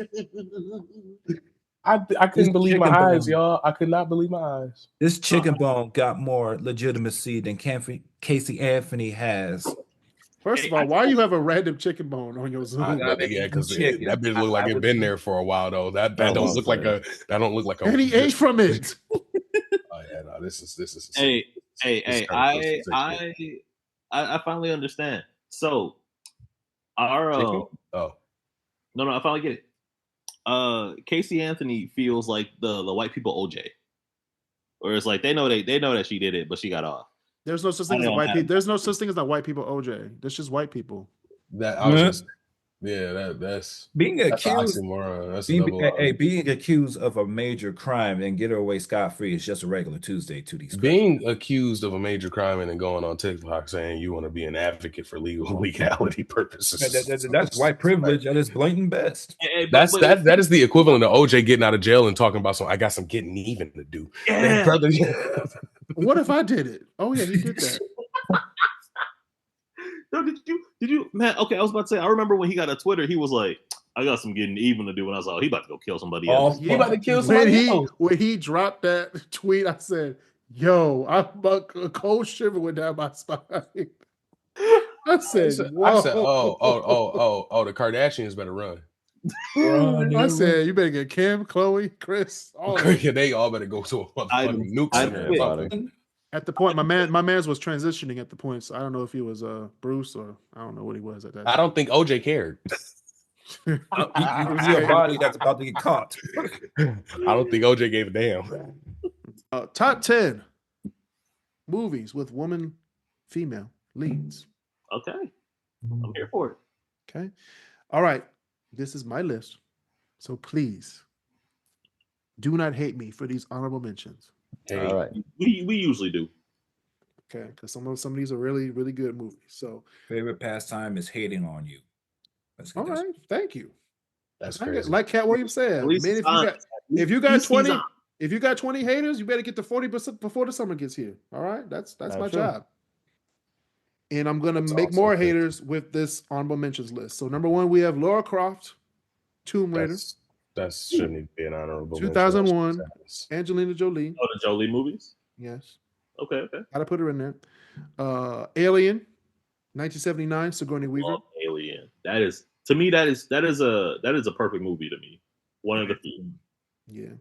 C: I couldn't believe my eyes, y'all. I could not believe my eyes.
B: This chicken bone got more legitimacy than Casey Anthony has.
A: First of all, why you have a random chicken bone on your Zoom?
C: Yeah, because that bitch look like it been there for a while though. That don't look like a.
A: And he ate from it.
C: Oh yeah, no, this is.
E: Hey! I finally understand. So, our no, I finally get it. Casey Anthony feels like the white people OJ, where it's like they know that she did it, but she got off.
A: There's no such thing as white people. There's no such thing as the white people OJ. There's just white people.
C: That I was Yeah, that's
B: Being
C: an
B: accused,
C: oxymoron. That's a double.
B: being accused of a major crime and get away scot-free is just a regular Tuesday to these criminals.
C: Being accused of a major crime and then going on TikTok saying you want to be an advocate for legality purposes.
B: That's white privilege at its blatant best.
C: That is the equivalent of OJ getting out of jail and talking about I got some getting even to do.
E: Yeah.
C: Brother,
A: What if I did it? Oh yeah, he did that.
E: No, did you, man? Okay, I was about to say, I remember when he got a Twitter, he was like, I got some getting even to do. And I was like, he about to go kill somebody else.
C: he about to kill somebody else.
A: When he dropped that tweet, I said, yo, a cold shiver went down my spine. I said, whoa.
C: The Kardashians better run.
A: I said, you better get Kim, Chloe, Kris.
C: They all better go to a motherfucking nuke center.
A: At the point, my man's was transitioning at the point, so I don't know if he was Bruce or I don't know what he was at that time.
C: I don't think OJ cared.
B: You see a body that's about to get caught.
C: I don't think OJ gave a damn.
A: Top 10 movies with female leads.
E: Okay. I'm here for it.
A: Okay. All right. This is my list. So please do not hate me for these honorable mentions.
C: Hey,
D: All right.
E: We usually do.
A: Okay. Because some of these are really, really good movies. So
B: Favorite pastime is hating on you. Let's get
A: all right. Thank you.
C: that's crazy.
A: Like Cat Williams said,
E: At least
A: man, if you got 20 haters, you better get to 40% before the summer gets here. All right. That's my
D: true.
A: job. And I'm gonna make
C: also
A: more
C: true.
A: haters with this honorable mentions list. So number 1, we have Lara Croft, Tomb Raider,
C: That shouldn't even be an honorable mention.
A: 2001, Angelina Jolie.
E: Oh, the Jolie movies?
A: Yes.
E: Okay.
A: Gotta put her in there. Alien, 1979, Sigourney Weaver.
E: Oh, Alien. That is, to me, that is a perfect movie to me. One of the few.
A: Yeah.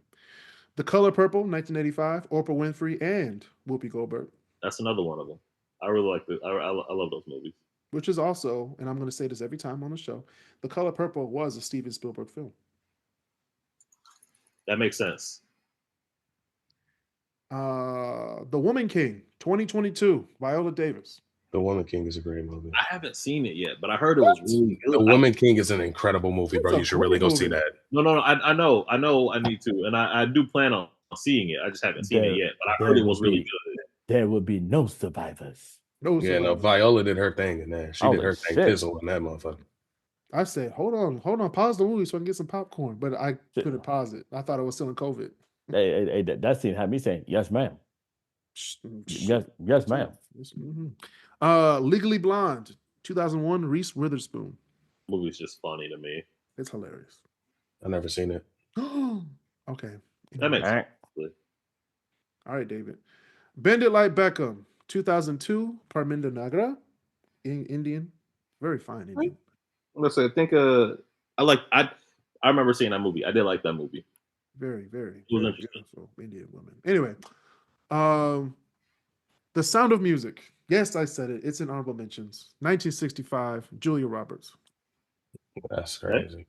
A: The Color Purple, 1985, Oprah Winfrey and Whoopi Goldberg,
E: That's another one of them. I really like it. I love those movies.
A: which is also, and I'm going to say this every time on the show, The Color Purple was a Steven Spielberg film.
E: That makes sense.
A: The Woman King, 2022, Viola Davis.
C: The Woman King is a great movie.
E: I haven't seen it yet, but I heard it was really good.
C: The Woman King is an incredible movie, bro.
A: It's a
C: You should really
A: great
C: go see
A: movie.
C: that.
E: No. I know. I need to, and I do plan on seeing it. I just haven't seen it yet, but I heard it was really good.
D: There will be no survivors.
A: No,
C: Yeah, no, Viola did her thing in that. She did her thing fizzle in that motherfucker.
A: I said, hold on, pause the movie so I can get some popcorn. But I couldn't pause it. I thought I was still in COVID.
D: Hey, that scene had me saying, yes, ma'am. Yes, ma'am.
A: Mm-hmm. Legally Blonde, 2001, Reese Witherspoon.
E: Movie's just funny to me.
A: It's hilarious.
C: I've never seen it.
A: Okay.
E: That makes sense.
A: All right, David. Bend It Like Beckham, 2002, Parminder Nagra, Indian. Very fine Indian.
E: Listen, I think I remember seeing that movie. I did like that movie.
A: Very, very,
E: It was
A: very
E: interesting.
A: beautiful Indian woman. Anyway, The Sound of Music. Yes, I said it. It's in honorable mentions. 1965, Julia Roberts.
C: That's crazy.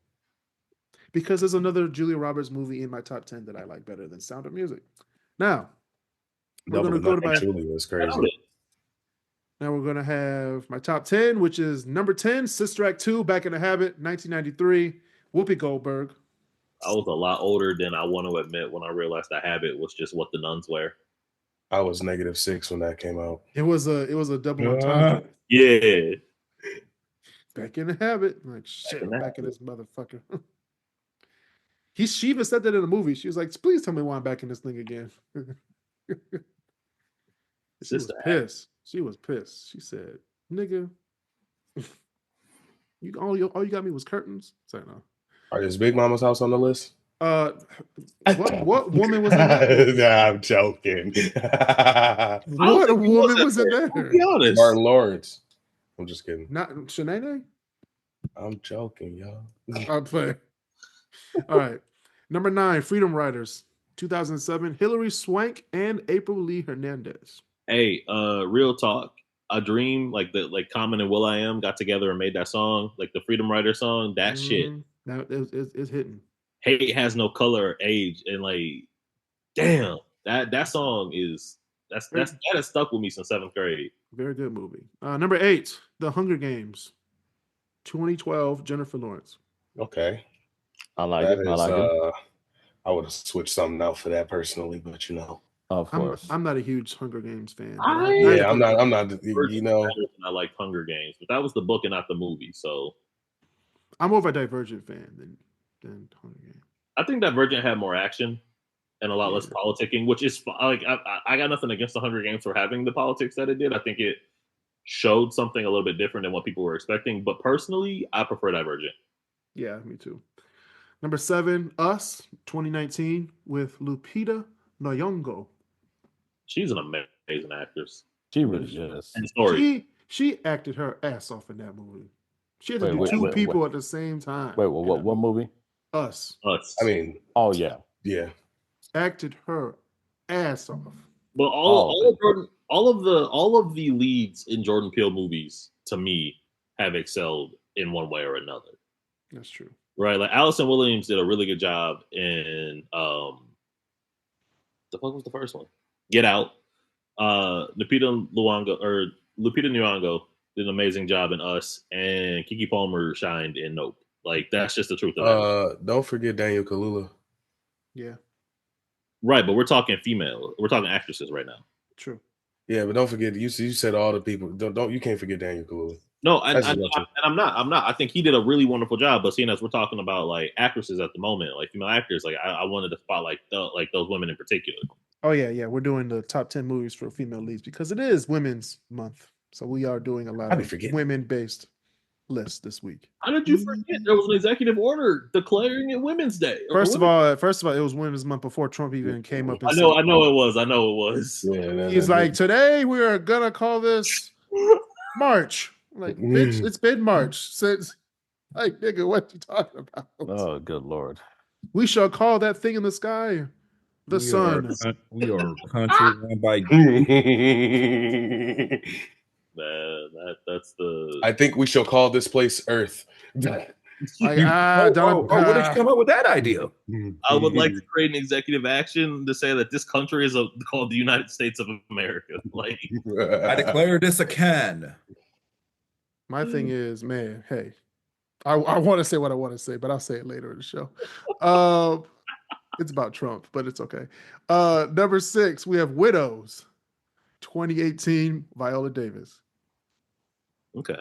A: Because there's another Julia Roberts movie in my top 10 that I like better than Sound of Music. Now, we're going to go to my...
C: Julia is crazy.
A: Now we're going to have my top 10, which is number 10, Sister Act 2, Back in the Habit, 1993, Whoopi Goldberg.
E: I was a lot older than I want to admit when I realized that Habit was just what the nuns wear.
C: I was -6 when that came out.
A: It was a double entendre.
E: Yeah.
A: Back in the Habit. I'm like, shit, back in this motherfucker. She even said that in the movie. She was like, please tell me why I'm back in this thing again. She was pissed. She was pissed. She said, nigga, all you got me was curtains. So no.
C: Is Big Mama's house on the list?
A: What woman was in there?
C: Nah, I'm joking.
A: What woman was in there?
E: Be honest.
C: Martin Lawrence. I'm just kidding.
A: Not Shanae?
C: I'm joking, y'all.
A: I'm playing. All right. Number 9, Freedom Riders, 2007, Hilary Swank and April Lee Hernandez.
E: Hey, real talk. A dream like Common and Will.i.am got together and made that song, like the Freedom Rider song. That shit.
A: Now it's hitting.
E: Hate has no color or age, and like, damn, that song is that has stuck with me since 7th grade.
A: Very good movie. Number 8, The Hunger Games. 2012, Jennifer Lawrence.
C: Okay.
D: I like
C: That
D: it. I
C: is,
D: like it.
C: I would have switched something out for that personally, but you know.
D: Of course.
A: I'm not a huge Hunger Games fan. But
C: Yeah, I'm not, you
E: Virgin
C: know.
E: better than I like Hunger Games, but that was the book and not the movie. So
A: I'm more of a Divergent fan than Hunger Games.
E: I think that Virgin had more action and a lot less politicking, which is like I got nothing against the Hunger Games for having the politics that it did. I think it showed something a little bit different than what people were expecting. But personally, I prefer Divergent.
A: Yeah, me too. Number 7, Us, 2019, with Lupita Nyong'o.
E: She's an amazing actress.
D: She really is.
E: And story.
A: She acted her ass off in that movie. She had to
D: Wait,
A: do two
D: wait,
A: people
D: wait.
A: at the same time.
D: Wait, what movie?
A: Us.
C: I mean,
D: oh yeah.
A: Acted her ass off.
E: But all of the leads in Jordan Peele movies, to me, have excelled in one way or another.
A: That's true.
E: Right, like Allison Williams did a really good job in the fuck was the first one? Get Out. Lupita Nyong'o did an amazing job in Us, and Keke Palmer shined in Nope. Like that's just the truth of it.
C: Don't forget Daniel Kaluuya.
A: Yeah.
E: Right, but we're talking female. We're talking actresses right now.
A: True.
C: Yeah, but don't forget you said all the people. Don't you can't forget Daniel Kaluuya.
E: No, I'm not. I think he did a really wonderful job. But seeing as we're talking about like actresses at the moment, like female actors, like I wanted to spotlight those women in particular.
A: Oh yeah. We're doing the top 10 movies for female leads because it is Women's Month, so we are doing a lot of women-based lists this week.
E: How did you forget there was an executive order declaring it Women's Day?
A: First of all, it was Women's Month before Trump even came up.
E: I know it was.
C: Yeah,
A: he's like, today we are gonna call this March. Like, bitch, it's been March since. Like, nigga, what you talking about?
D: Oh, good Lord.
A: We shall call that thing in the sky the sun.
B: We are a country run by.
E: That's the.
C: I think we shall call this place Earth.
B: Where did you come up with that idea?
E: I would like to create an executive action to say that this country is called the United States of America. Like,
B: I declare this a can.
A: My thing is, man, hey, I want to say what I want to say, but I'll say it later in the show. It's about Trump, but it's okay. Number 6, we have Widows, 2018, Viola Davis.
E: Okay.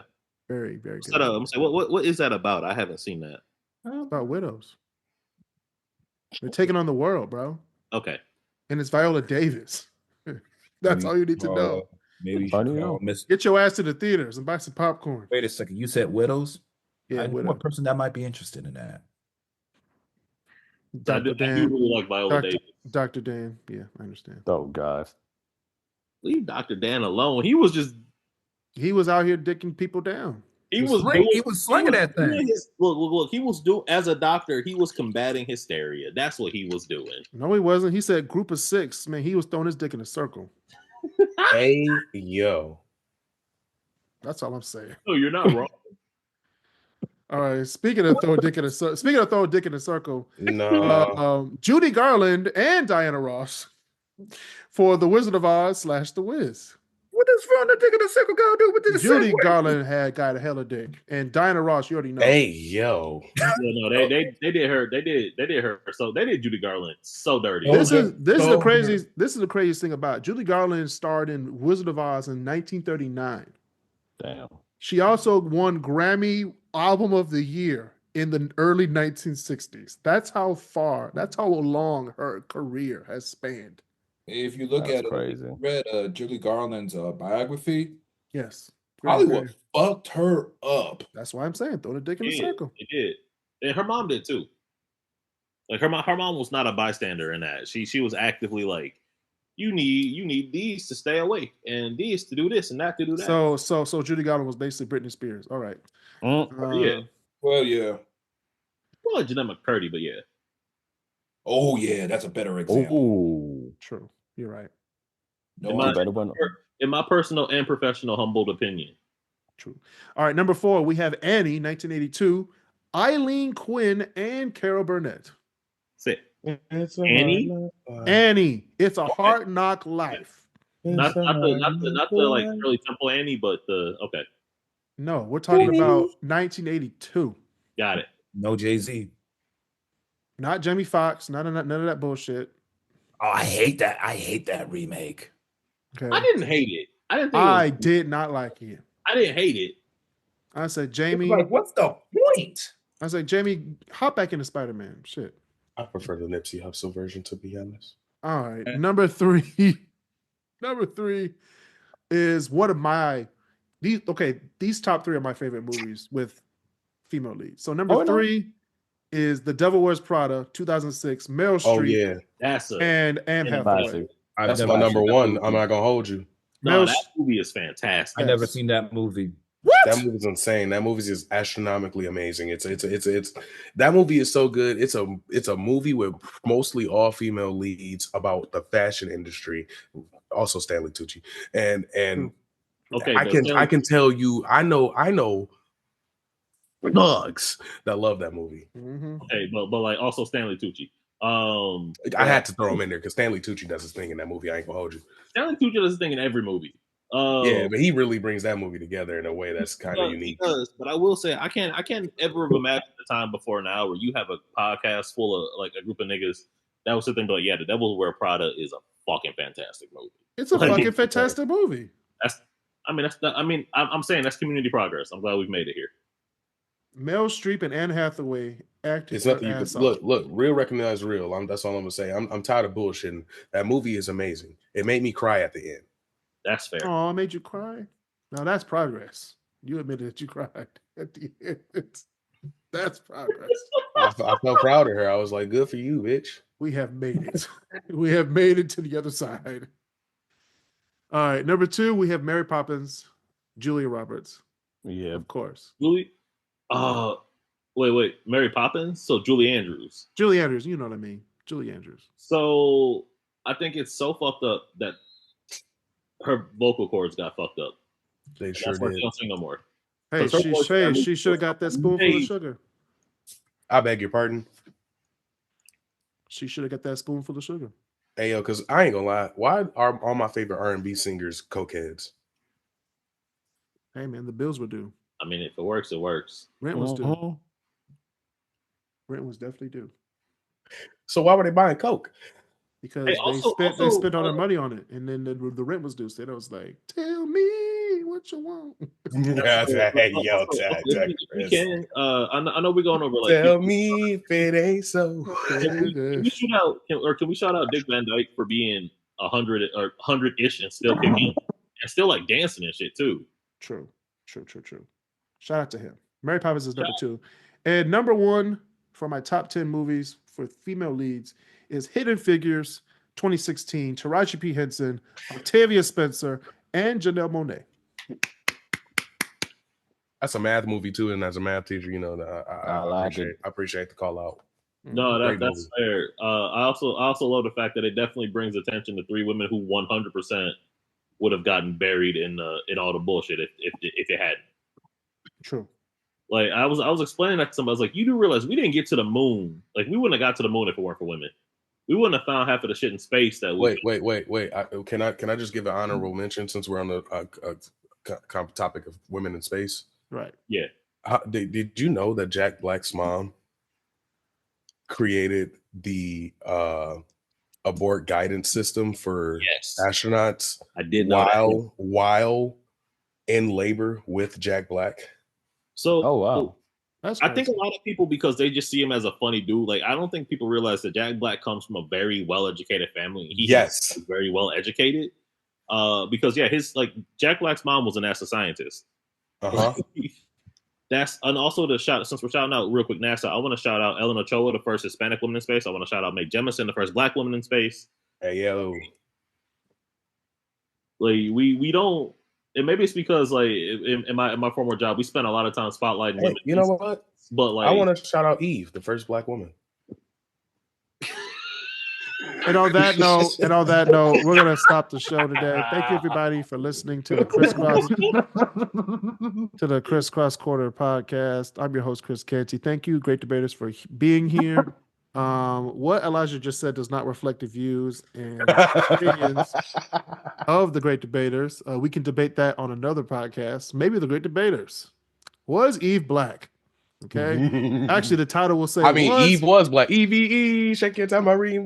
A: Very, very good.
E: I'm saying, what is that about? I haven't seen that.
A: It's about widows. They're taking on the world, bro.
E: Okay.
A: And it's Viola Davis. That's all you need to know.
B: Maybe
A: get your ass to the theaters and buy some popcorn.
B: Wait a second. You said widows?
A: Yeah,
B: I know one person that might be interested in that.
A: Dr. Dan.
E: I do really like Viola Davis.
A: Dr. Dan. Yeah, I understand.
D: Oh, guys.
E: Leave Dr. Dan alone. He was
A: out here dicking people down.
B: He was slinging that thing.
E: Look. He was doing, as a doctor, he was combating hysteria. That's what he was doing.
A: No, he wasn't. He said group of 6. Man, he was throwing his dick in a circle.
C: Hey, yo.
A: That's all I'm saying.
E: No, you're not wrong.
A: All right. Speaking of throwing dick in a circle,
C: no.
A: Judy Garland and Diana Ross for The Wizard of Oz / The Wiz.
B: What does throwing the dick in a circle got to do with this?
A: Judy Garland got a hella dick, and Diana Ross, you already know.
C: Hey, yo.
E: No, they did her. They did her. So they did Judy Garland so dirty.
A: This is the craziest thing about it. Judy Garland starred in Wizard of Oz in 1939.
D: Damn.
A: She also won Grammy Album of the Year in the early 1960s. That's how long her career has spanned.
B: If you look at it, read Judy Garland's biography.
A: Yes.
B: Hollywood fucked her up.
A: That's why I'm saying throw the dick in the circle.
E: It did. And her mom did too. Like her mom was not a bystander in that. She was actively like, you need these to stay awake and these to do this and that to do that.
A: So Judy Garland was basically Britney Spears. All right.
E: Yeah.
B: Well, yeah.
E: Well, Jeanette McCurdy, but yeah.
B: Oh yeah, that's a better example.
D: Oh,
A: true. You're right.
E: In my personal and professional humbled opinion.
A: True. All right, number 4, we have Annie, 1982, Eileen Quinn, and Carol Burnett.
E: Sit. Annie?
A: Annie. It's a hard knock life.
E: Not the like Shirley Temple Annie, but the okay.
A: No, we're talking about 1982.
E: Got it.
B: No Jay-Z.
A: Not Jamie Foxx. None of that bullshit.
B: Oh, I hate that. I hate that remake.
A: Okay.
E: I didn't hate it. I didn't think
A: I did not like it.
E: I didn't hate it.
A: I said, Jamie.
B: Like, what's the point?
A: I said, Jamie, hop back into Spider-Man. Shit.
C: I prefer the Nipsey Hussle version, to be honest.
A: All right. Number three. Number three is one of my these top three are my favorite movies with female leads. So number three is The Devil Wears Prada, 2006, Meryl Streep.
C: Oh yeah,
E: that's
A: and Anne Hathaway.
C: That's my number one. I'm not gonna hold you.
E: No, that movie is fantastic.
B: I never seen that movie.
A: What?
C: That movie's insane. That movie is astronomically amazing. It's that movie is so good. It's a movie with mostly all female leads about the fashion industry. Also Stanley Tucci. And
E: okay,
C: I can tell you, I know thugs that love that movie.
A: Mm-hmm.
E: Okay, but like also Stanley Tucci.
C: I had to throw him in there because Stanley Tucci does his thing in that movie. I ain't gonna hold you.
E: Stanley Tucci does his thing in every movie.
C: Yeah, but he really brings that movie together in a way that's kind of unique.
E: But I will say I can't ever imagine the time before now where you have a podcast full of like a group of niggas that will sit there and be like, yeah, The Devil Wears Prada is a fucking fantastic movie.
A: It's a fucking fantastic movie.
E: I'm saying that's community progress. I'm glad we've made it here.
A: Meryl Streep and Anne Hathaway acted.
C: It's nothing you can look. Real recognize real. That's all I'm gonna say. I'm tired of bullshitting. That movie is amazing. It made me cry at the end.
E: That's fair.
A: Oh, it made you cry? Now that's progress. You admitted that you cried at the end. That's progress.
C: I felt proud of her. I was like, good for you, bitch.
A: We have made it. We have made it to the other side. All right. Number two, we have Mary Poppins, Julia Roberts.
D: Yeah.
A: Of course.
E: Julie? Wait. Mary Poppins? So Julie Andrews.
A: Julie Andrews, you know what I mean. Julie Andrews.
E: So I think it's so fucked up that her vocal cords got fucked up.
C: They sure did.
E: She don't sing no more.
A: Hey, she should have got that spoonful of sugar.
C: I beg your pardon.
A: She should have got that spoonful of sugar.
C: Hey, yo, because I ain't gonna lie. Why are all my favorite R&B singers cokeheads?
A: Hey, man, the bills were due.
E: I mean, if it works, it works.
A: Rent was due. Rent was definitely due.
C: So why were they buying coke?
A: Because they spent all their money on it, and then the rent was due. So it was like, tell me what you want.
C: Hey, yo,
E: I know we're going over like.
C: Tell me if it ain't so.
E: Can we shout out Dick Van Dyke for being 100 or 100-ish and still kicking and still like dancing and shit too.
A: True. Shout out to him. Mary Poppins is number two, and number one for my top 10 movies for female leads is Hidden Figures, 2016, Taraji P. Henson, Octavia Spencer, and Janelle Monáe.
C: That's a math movie too, and as a math teacher, you know, I appreciate the call out.
E: No, that's fair. I also love the fact that it definitely brings attention to three women who 100% would have gotten buried in all the bullshit if it hadn't.
A: True.
E: Like I was explaining that to somebody. I was like, you do realize we didn't get to the moon. Like we wouldn't have got to the moon if it weren't for women. We wouldn't have found half of the shit in space that.
C: Wait. Can I just give an honorable mention since we're on the topic of women in space?
A: Right.
E: Yeah.
C: Did you know that Jack Black's mom created the abort guidance system for astronauts?
E: I did know
C: while in labor with Jack Black.
E: So,
D: oh wow.
E: I think a lot of people, because they just see him as a funny dude, like I don't think people realize that Jack Black comes from a very well-educated family. He's very well-educated. Because his Jack Black's mom was a NASA scientist. And also since we're shouting out real quick NASA, I want to shout out Ellen Ochoa, the first Hispanic woman in space. I want to shout out Meg Jemison, the first Black woman in space.
C: Hey yo.
E: Like we don't. And maybe it's because like in my former job, we spent a lot of time spotlighting women.
C: You know what?
E: But
C: I want to shout out Eve, the first Black woman.
A: And on that note, we're gonna stop the show today. Thank you everybody for listening to the KrisCross Corner podcast. I'm your host, Kris Canty. Thank you, Great Debaterz, for being here. What Elijah just said does not reflect the views and opinions of the Great Debaters. We can debate that on another podcast. Maybe the Great Debaters. Was Eve black? Okay. Actually, the title will say.
C: I mean, Eve was black. EVE, check your tamarine.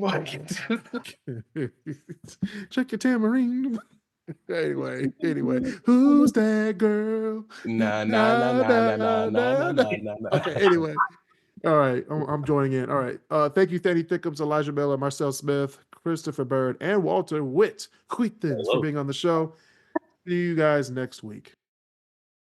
A: Check your tamarine. Anyway, who's that girl?
C: Nah.
A: Okay, anyway. All right, I'm joining in. All right. Thank you, Fanny Thickums, Elijah Miller, Marcel Smith, Christopher Bird, and Walter Witt for being on the show. See you guys next week.